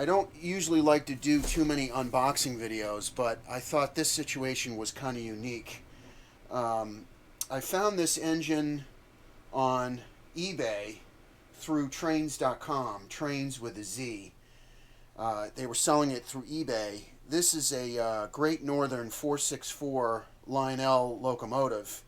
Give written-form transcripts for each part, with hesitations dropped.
I don't usually like to do too many unboxing videos, but I thought this situation was kind of unique. Um, I found this engine on eBay through trains.com, trains with a Z. They were selling it through eBay. This is a Great Northern 464 Lionel locomotive.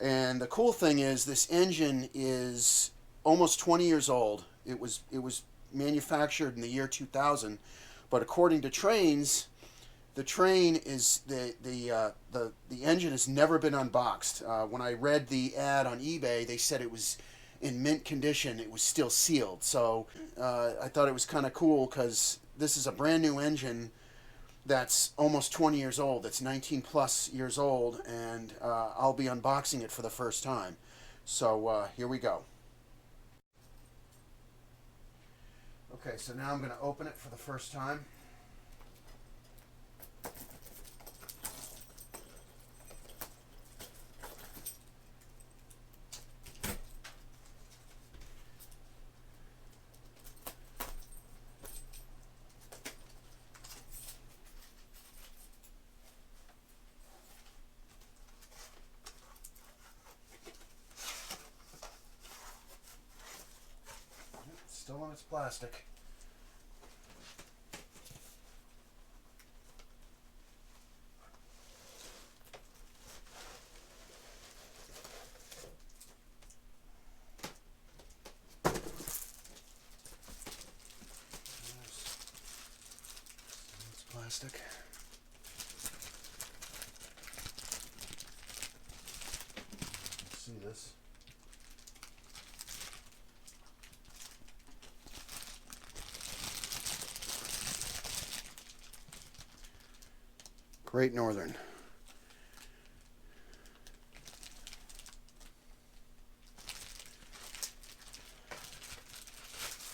And the cool thing is this engine is almost 20 years old. It was manufactured in the year 2000, but according to Trains, the train is the engine has never been unboxed. When I read the ad on eBay, they said it was in mint condition. It was still sealed. So I thought it was kind of cool because this is a brand new engine that's almost 20 years old. It's 19 plus years old, and I'll be unboxing it for the first time. So here we go. Okay, so now I'm going to open it for the first time. Still in its plastic. It's plastic. See this? Great Northern.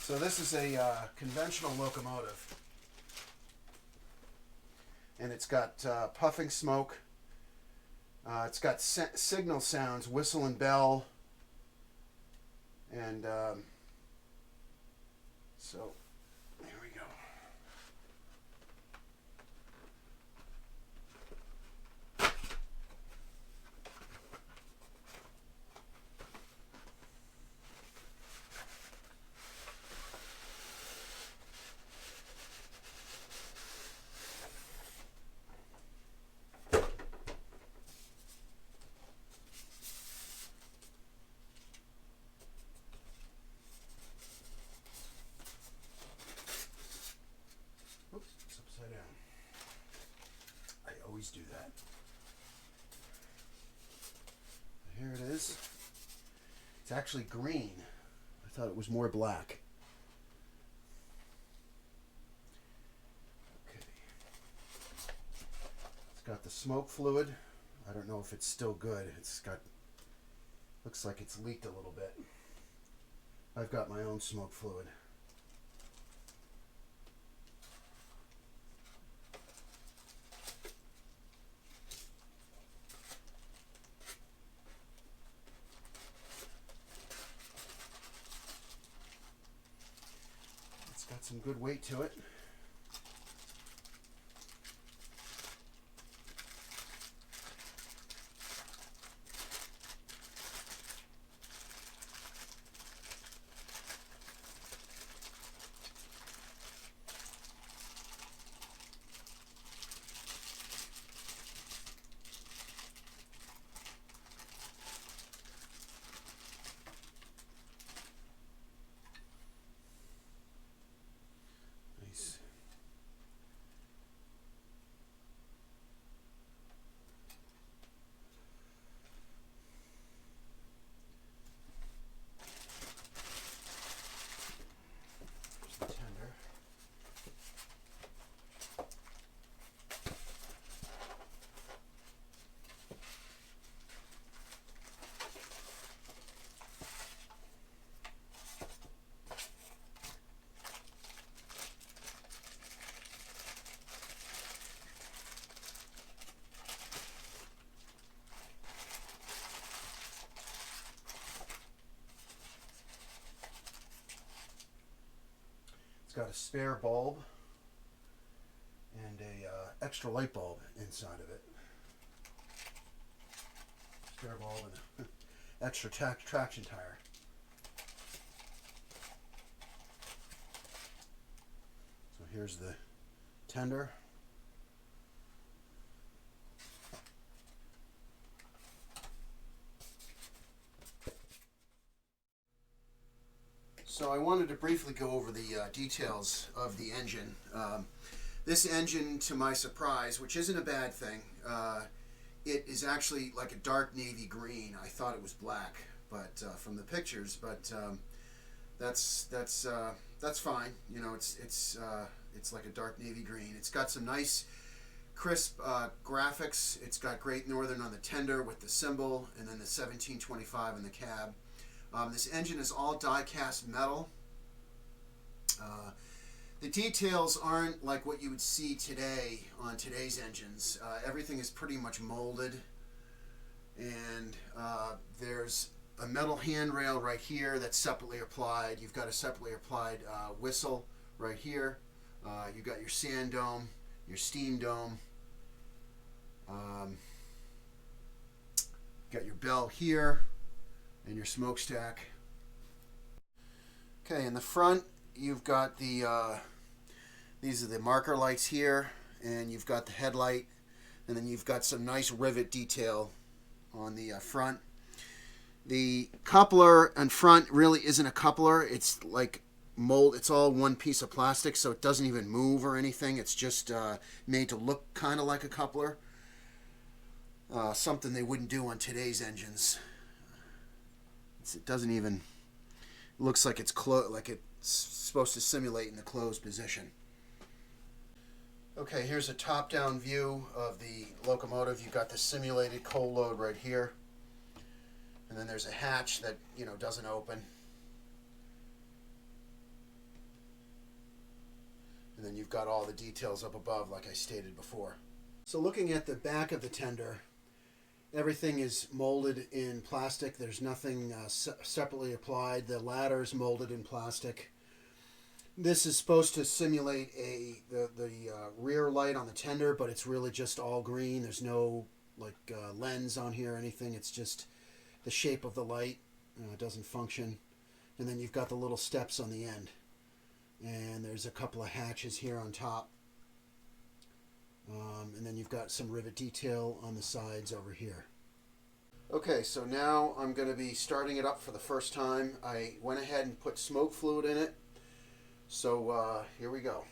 So this is a conventional locomotive, and it's got puffing smoke. It's got signal sounds, whistle and bell, and so there we go. Oops, it's upside down. I always do that. Here it is. It's actually green. I thought it was more black. Okay. It's got the smoke fluid. I don't know if it's still good. It's got, looks like it's leaked a little bit. I've got my own smoke fluid. It's got some good weight to it. Nice. got a spare bulb and a extra light bulb inside of it. Spare bulb and an extra traction tire. So here's the tender. So I wanted to briefly go over the details of the engine. This engine, to my surprise, which isn't a bad thing, it is actually like a dark navy green. I thought it was black, but from the pictures, but that's fine. You know, it's like a dark navy green. It's got some nice, crisp graphics. It's got Great Northern on the tender with the symbol, and then the 1725 in the cab. This engine is all die-cast metal. The details aren't like what you would see today on today's engines. Everything is pretty much molded, and there's a metal handrail right here that's separately applied. You've got a separately applied whistle right here. You've got your sand dome, your steam dome. Got your bell here and your smokestack. Okay, in the front you've got the these are the marker lights here, and you've got the headlight, and then you've got some nice rivet detail on the front. The coupler in front really isn't a coupler. It's like mold. It's all one piece of plastic, so it doesn't even move or anything. It's just made to look kind of like a coupler. Something they wouldn't do on today's engines. It doesn't even. It looks like it's like it's supposed to simulate in the closed position. Okay, here's a top-down view of the locomotive. You've got the simulated coal load right here, and then there's a hatch that doesn't open, and then you've got all the details up above, like I stated before. So looking at the back of the tender, everything is molded in plastic. There's nothing separately applied. The ladder's molded in plastic. This is supposed to simulate the rear light on the tender, but it's really just all green. There's no lens on here or anything. It's just the shape of the light. It doesn't function. And then you've got the little steps on the end. And there's a couple of hatches here on top. And then you've got some rivet detail on the sides over here. Okay, so now I'm going to be starting it up for the first time. I went ahead and put smoke fluid in it. So here we go.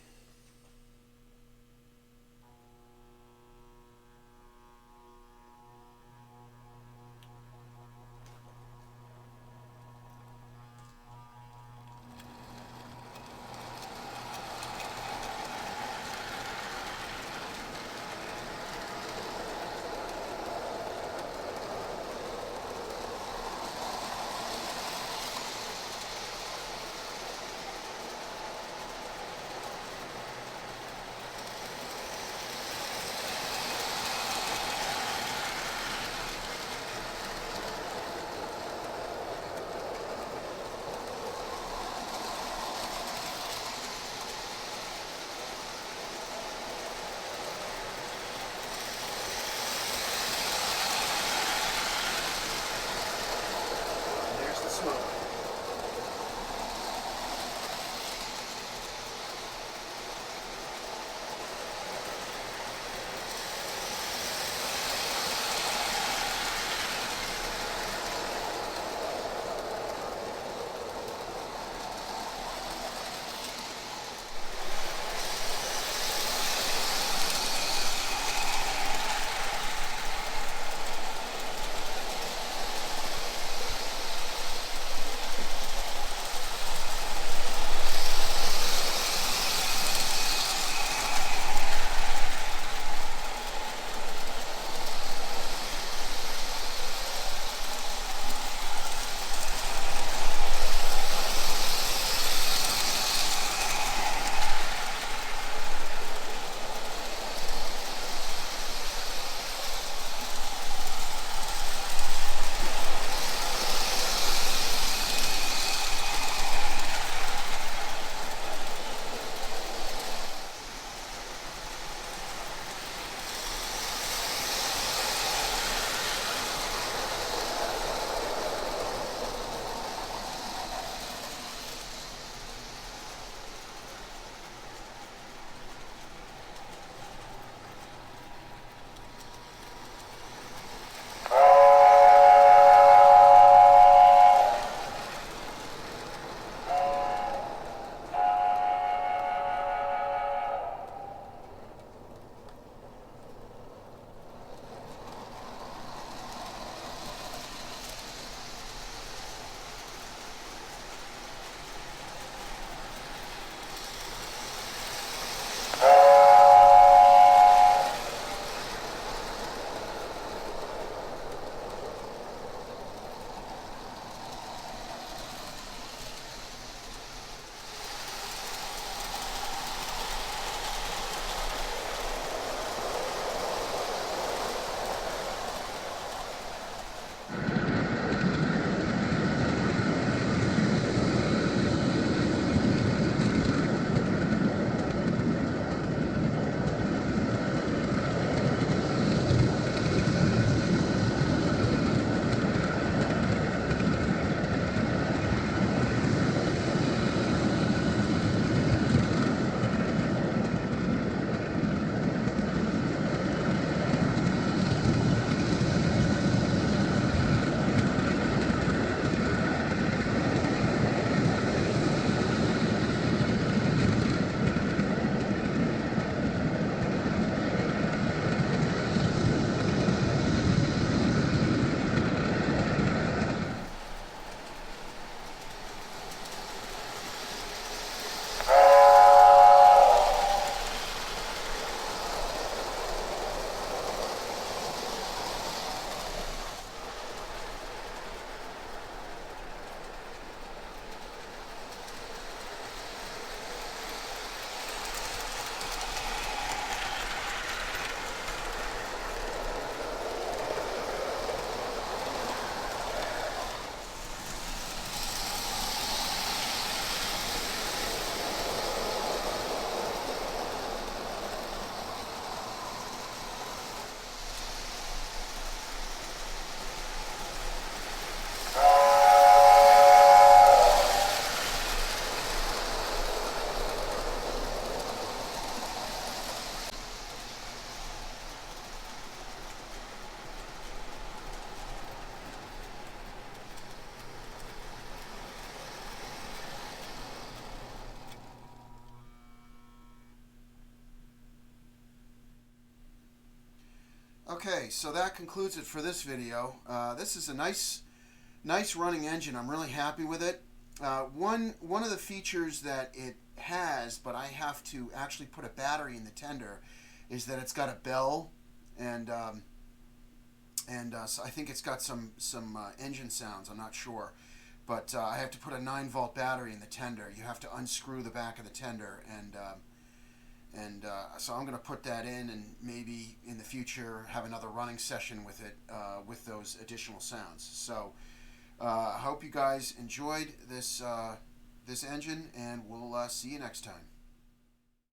Okay, so that concludes it for this video. This is a nice running engine. I'm really happy with it. One of the features that it has, but I have to actually put a battery in the tender, is that it's got a bell, and so I think it's got some engine sounds. I'm not sure, but I have to put a 9-volt battery in the tender. You have to unscrew the back of the tender, and so I'm going to put that in, and maybe in the future have another running session with it with those additional sounds. So I hope you guys enjoyed this engine, and we'll see you next time.